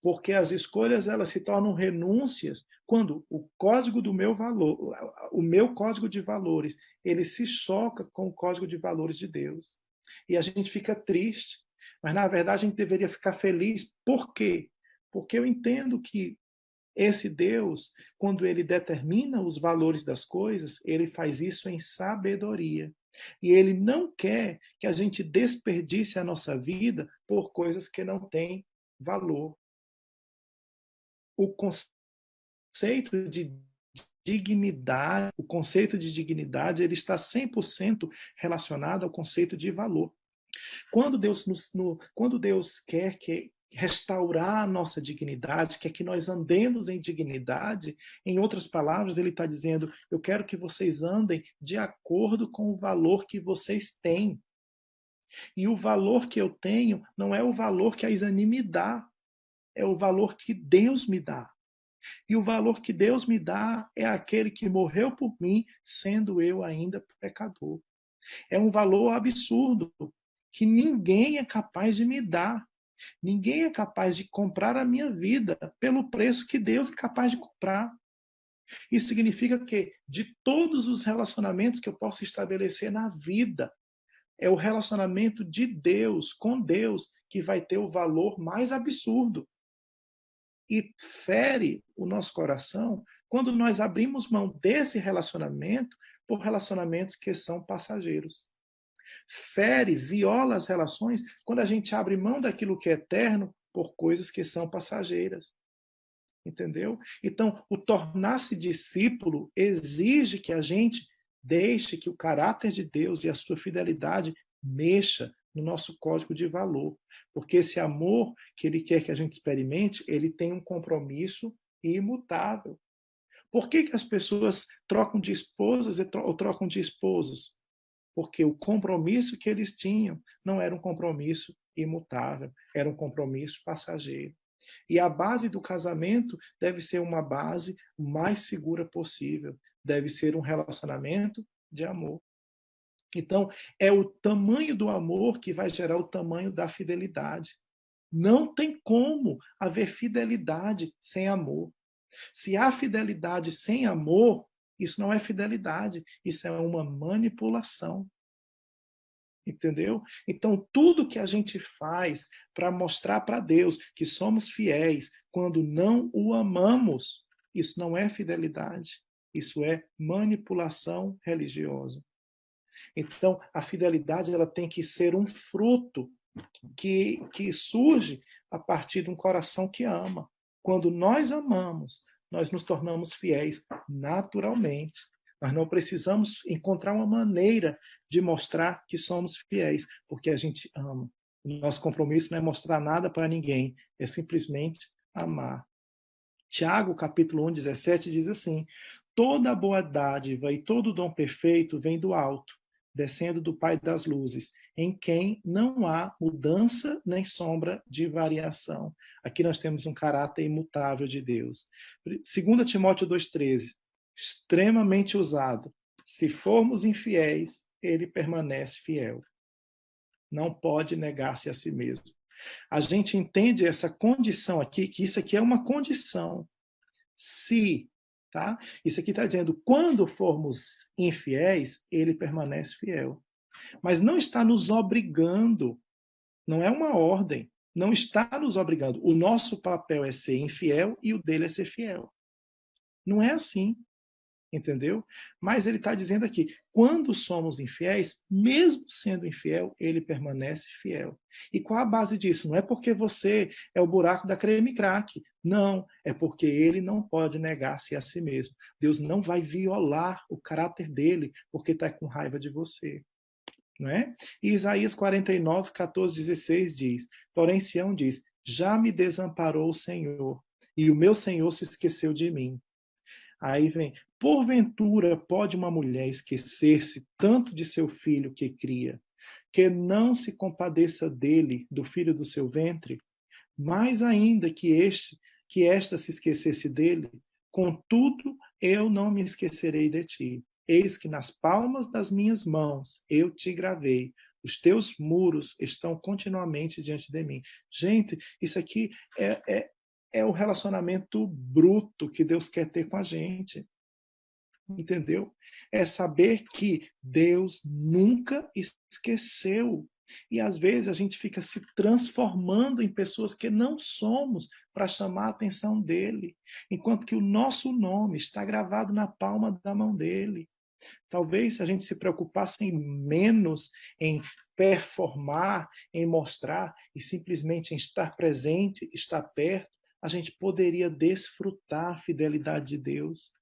Porque as escolhas elas se tornam renúncias quando o código do meu valor, o meu código de valores, ele se choca com o código de valores de Deus. E a gente fica triste, mas na verdade a gente deveria ficar feliz. Por quê? Porque eu entendo que esse Deus, quando ele determina os valores das coisas, ele faz isso em sabedoria. E ele não quer que a gente desperdice a nossa vida por coisas que não têm valor. O conceito de dignidade, ele está 100% relacionado ao conceito de valor. Quando Deus quer restaurar a nossa dignidade, quer que nós andemos em dignidade, em outras palavras, ele está dizendo: eu quero que vocês andem de acordo com o valor que vocês têm. E o valor que eu tenho não é o valor que a Isani me dá, é o valor que Deus me dá. E o valor que Deus me dá é aquele que morreu por mim, sendo eu ainda pecador. É um valor absurdo que ninguém é capaz de me dar. Ninguém é capaz de comprar a minha vida pelo preço que Deus é capaz de comprar. Isso significa que de todos os relacionamentos que eu posso estabelecer na vida, é o relacionamento de Deus com Deus que vai ter o valor mais absurdo. E fere o nosso coração quando nós abrimos mão desse relacionamento por relacionamentos que são passageiros. Fere, viola as relações quando a gente abre mão daquilo que é eterno por coisas que são passageiras. Entendeu? Então, o tornar-se discípulo exige que a gente deixe que o caráter de Deus e a sua fidelidade mexa no nosso código de valor. Porque esse amor que ele quer que a gente experimente, ele tem um compromisso imutável. Por que as pessoas trocam de esposas ou trocam de esposos? Porque o compromisso que eles tinham não era um compromisso imutável, era um compromisso passageiro. E a base do casamento deve ser uma base mais segura possível, deve ser um relacionamento de amor. Então, é o tamanho do amor que vai gerar o tamanho da fidelidade. Não tem como haver fidelidade sem amor. Se há fidelidade sem amor, isso não é fidelidade, isso é uma manipulação. Entendeu? Então, tudo que a gente faz para mostrar para Deus que somos fiéis, quando não o amamos, isso não é fidelidade, isso é manipulação religiosa. Então, a fidelidade ela tem que ser um fruto que surge a partir de um coração que ama. Quando nós amamos, nós nos tornamos fiéis naturalmente. Nós não precisamos encontrar uma maneira de mostrar que somos fiéis, porque a gente ama. O nosso compromisso não é mostrar nada para ninguém, é simplesmente amar. Tiago, capítulo 1, 17, diz assim: toda boa dádiva e todo dom perfeito vem do alto, descendo do Pai das luzes, em quem não há mudança nem sombra de variação. Aqui nós temos um caráter imutável de Deus. 2 Timóteo 2,13, extremamente usado. Se formos infiéis, ele permanece fiel. Não pode negar-se a si mesmo. A gente entende essa condição aqui, que isso aqui é uma condição. Se, tá? Isso aqui está dizendo, quando formos infiéis, ele permanece fiel. Mas não está nos obrigando, não é uma ordem, não está nos obrigando. O nosso papel é ser infiel e o dele é ser fiel. Não é assim, entendeu? Mas ele está dizendo aqui, quando somos infiéis, mesmo sendo infiel, ele permanece fiel. E qual a base disso? Não é porque você é o buraco da creme crack. Não, é porque ele não pode negar-se a si mesmo. Deus não vai violar o caráter dele porque está com raiva de você. Não é? E Isaías 49, 14, 16 diz, porém Sião diz, já me desamparou o Senhor, e o meu Senhor se esqueceu de mim. Aí vem, porventura pode uma mulher esquecer-se tanto de seu filho que cria, que não se compadeça dele, do filho do seu ventre? Mais ainda que esta se esquecesse dele, contudo eu não me esquecerei de ti. Eis que nas palmas das minhas mãos eu te gravei. Os teus muros estão continuamente diante de mim. Gente, isso aqui é o relacionamento bruto que Deus quer ter com a gente. Entendeu? É saber que Deus nunca esqueceu. E às vezes a gente fica se transformando em pessoas que não somos para chamar a atenção dele, enquanto que o nosso nome está gravado na palma da mão dele. Talvez se a gente se preocupasse menos em performar, em mostrar e simplesmente em estar presente, estar perto, a gente poderia desfrutar a fidelidade de Deus.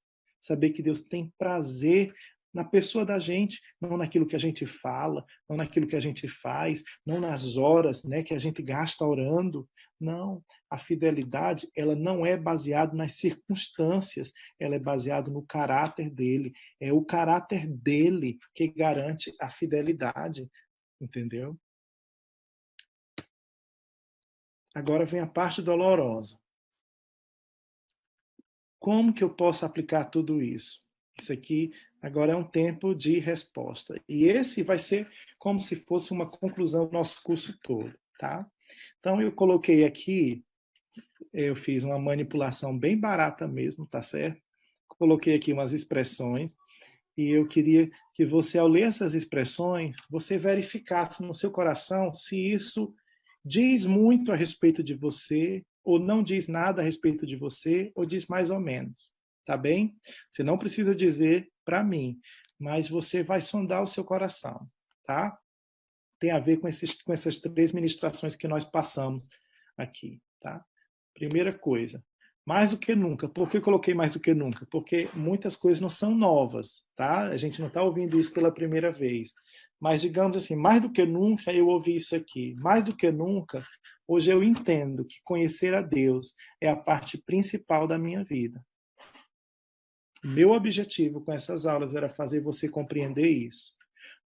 Saber que Deus tem prazer na pessoa da gente, não naquilo que a gente fala, não naquilo que a gente faz, não nas horas, né, que a gente gasta orando. Não, a fidelidade, ela não é baseada nas circunstâncias, ela é baseada no caráter dele. É o caráter dele que garante a fidelidade, entendeu? Agora vem a parte dolorosa. Como que eu posso aplicar tudo isso? Isso aqui agora é um tempo de resposta. E esse vai ser como se fosse uma conclusão do nosso curso todo, tá? Então eu coloquei aqui, eu fiz uma manipulação bem barata mesmo, tá certo? Coloquei aqui umas expressões e eu queria que você, ao ler essas expressões, você verificasse no seu coração se isso diz muito a respeito de você, ou não diz nada a respeito de você, ou diz mais ou menos. tá bem? Você não precisa dizer para mim, mas você vai sondar o seu coração, tá? Tem a ver com essas 3 ministrações que nós passamos aqui, tá? Primeira coisa, mais do que nunca. Por que eu coloquei mais do que nunca? Porque muitas coisas não são novas, tá? A gente não está ouvindo isso pela primeira vez. Mas, digamos assim, mais do que nunca eu ouvi isso aqui. Mais do que nunca, hoje eu entendo que conhecer a Deus é a parte principal da minha vida. Meu objetivo com essas aulas era fazer você compreender isso.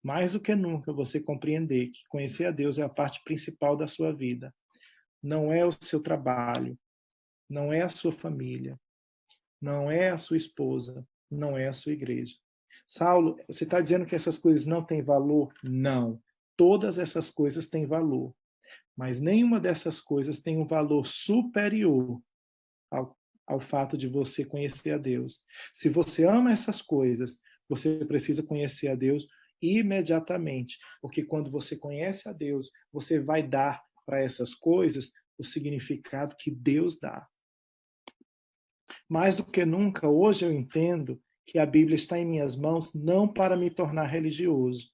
Mais do que nunca, você compreender que conhecer a Deus é a parte principal da sua vida. Não é o seu trabalho, não é a sua família, não é a sua esposa, não é a sua igreja. Saulo, você está dizendo que essas coisas não têm valor? Não. Todas essas coisas têm valor. Mas nenhuma dessas coisas tem um valor superior ao fato de você conhecer a Deus. Se você ama essas coisas, você precisa conhecer a Deus imediatamente. Porque quando você conhece a Deus, você vai dar para essas coisas o significado que Deus dá. Mais do que nunca, hoje eu entendo que a Bíblia está em minhas mãos não para me tornar religioso,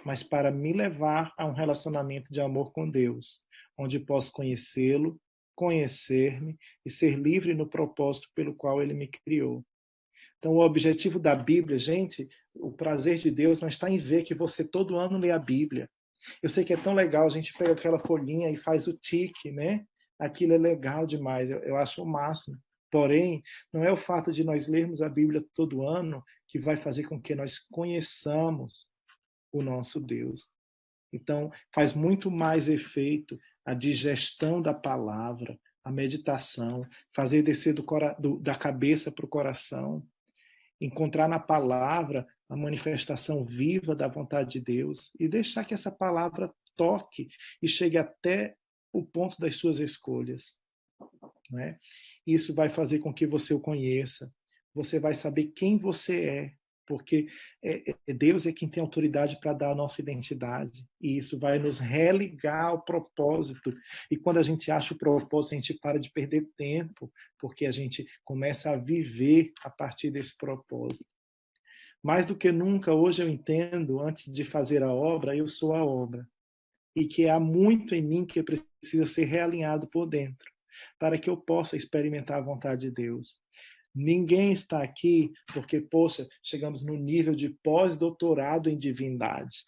mas para me levar a um relacionamento de amor com Deus, onde posso conhecê-lo, conhecer-me e ser livre no propósito pelo qual ele me criou. Então, o objetivo da Bíblia, gente, o prazer de Deus não está em ver que você todo ano lê a Bíblia. Eu sei que é tão legal, a gente pega aquela folhinha e faz o tique, né? Aquilo é legal demais, eu acho o máximo. Porém, não é o fato de nós lermos a Bíblia todo ano que vai fazer com que nós conheçamos o nosso Deus. Então, faz muito mais efeito a digestão da palavra, a meditação, fazer descer da cabeça para o coração, encontrar na palavra a manifestação viva da vontade de Deus e deixar que essa palavra toque e chegue até o ponto das suas escolhas. Né? Isso vai fazer com que você o conheça, você vai saber quem você é, porque Deus é quem tem autoridade para dar a nossa identidade, e isso vai nos religar ao propósito. E quando a gente acha o propósito, a gente para de perder tempo, porque a gente começa a viver a partir desse propósito. Mais do que nunca, hoje eu entendo, antes de fazer a obra, eu sou a obra. E que há muito em mim que precisa ser realinhado por dentro, para que eu possa experimentar a vontade de Deus. Ninguém está aqui porque, poxa, chegamos no nível de pós-doutorado em divindade.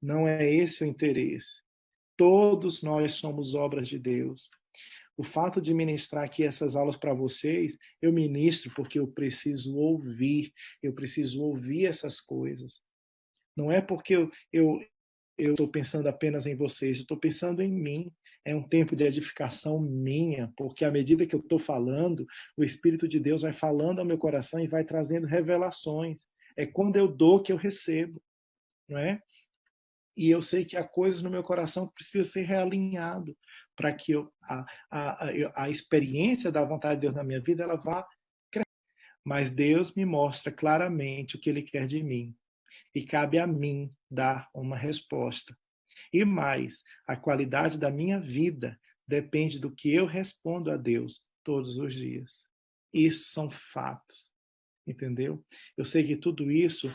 Não é esse o interesse. Todos nós somos obras de Deus. O fato de ministrar aqui essas aulas para vocês, eu ministro porque eu preciso ouvir essas coisas. Não é porque eu estou pensando apenas em vocês, eu estou pensando em mim. É um tempo de edificação minha, porque à medida que eu estou falando, o Espírito de Deus vai falando ao meu coração e vai trazendo revelações. É quando eu dou que eu recebo, não é? E eu sei que há coisas no meu coração que precisam ser realinhado para que a experiência da vontade de Deus na minha vida ela vá crescer. Mas Deus me mostra claramente o que Ele quer de mim. E cabe a mim dar uma resposta. E mais, a qualidade da minha vida depende do que eu respondo a Deus todos os dias. Isso são fatos, entendeu? Eu sei que tudo isso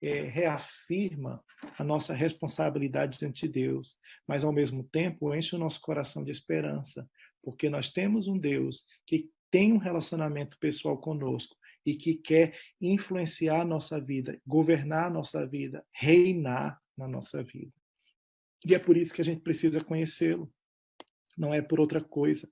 reafirma a nossa responsabilidade diante de Deus, mas ao mesmo tempo enche o nosso coração de esperança, porque nós temos um Deus que tem um relacionamento pessoal conosco e que quer influenciar a nossa vida, governar a nossa vida, reinar na nossa vida. E é por isso que a gente precisa conhecê-lo. Não é por outra coisa.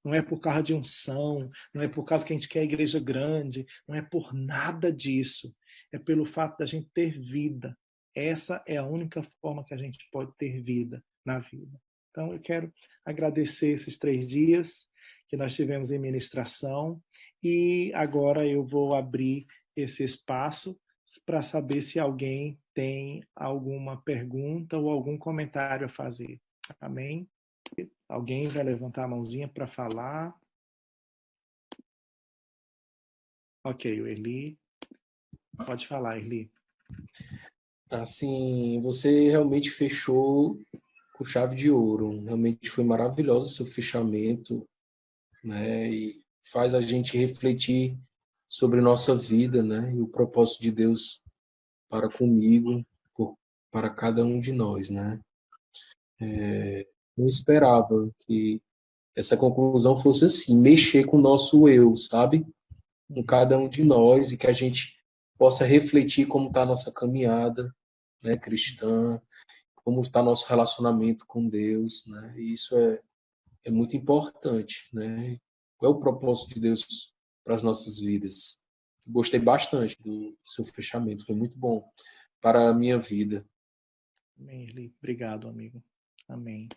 Não é por causa de unção, não é por causa que a gente quer a igreja grande, não é por nada disso. É pelo fato da gente ter vida. Essa é a única forma que a gente pode ter vida na vida. Então, eu quero agradecer esses 3 dias que nós tivemos em ministração e agora eu vou abrir esse espaço para saber se alguém tem alguma pergunta ou algum comentário a fazer. Amém? Alguém vai levantar a mãozinha para falar? Ok, o Erli. Pode falar, Erli. Assim, você realmente fechou com chave de ouro. Realmente foi maravilhoso o seu fechamento, né? E faz a gente refletir sobre nossa vida, né? E o propósito de Deus para comigo, para cada um de nós, né? Não esperava que essa conclusão fosse assim, mexer com o nosso eu, sabe? Com cada um de nós e que a gente possa refletir como está a nossa caminhada, né, cristã, como está nosso relacionamento com Deus, né? E isso é muito importante, né? Qual é o propósito de Deus para as nossas vidas? Gostei bastante do seu fechamento, foi muito bom para a minha vida. Amém, Eli. Obrigado, amigo. Amém.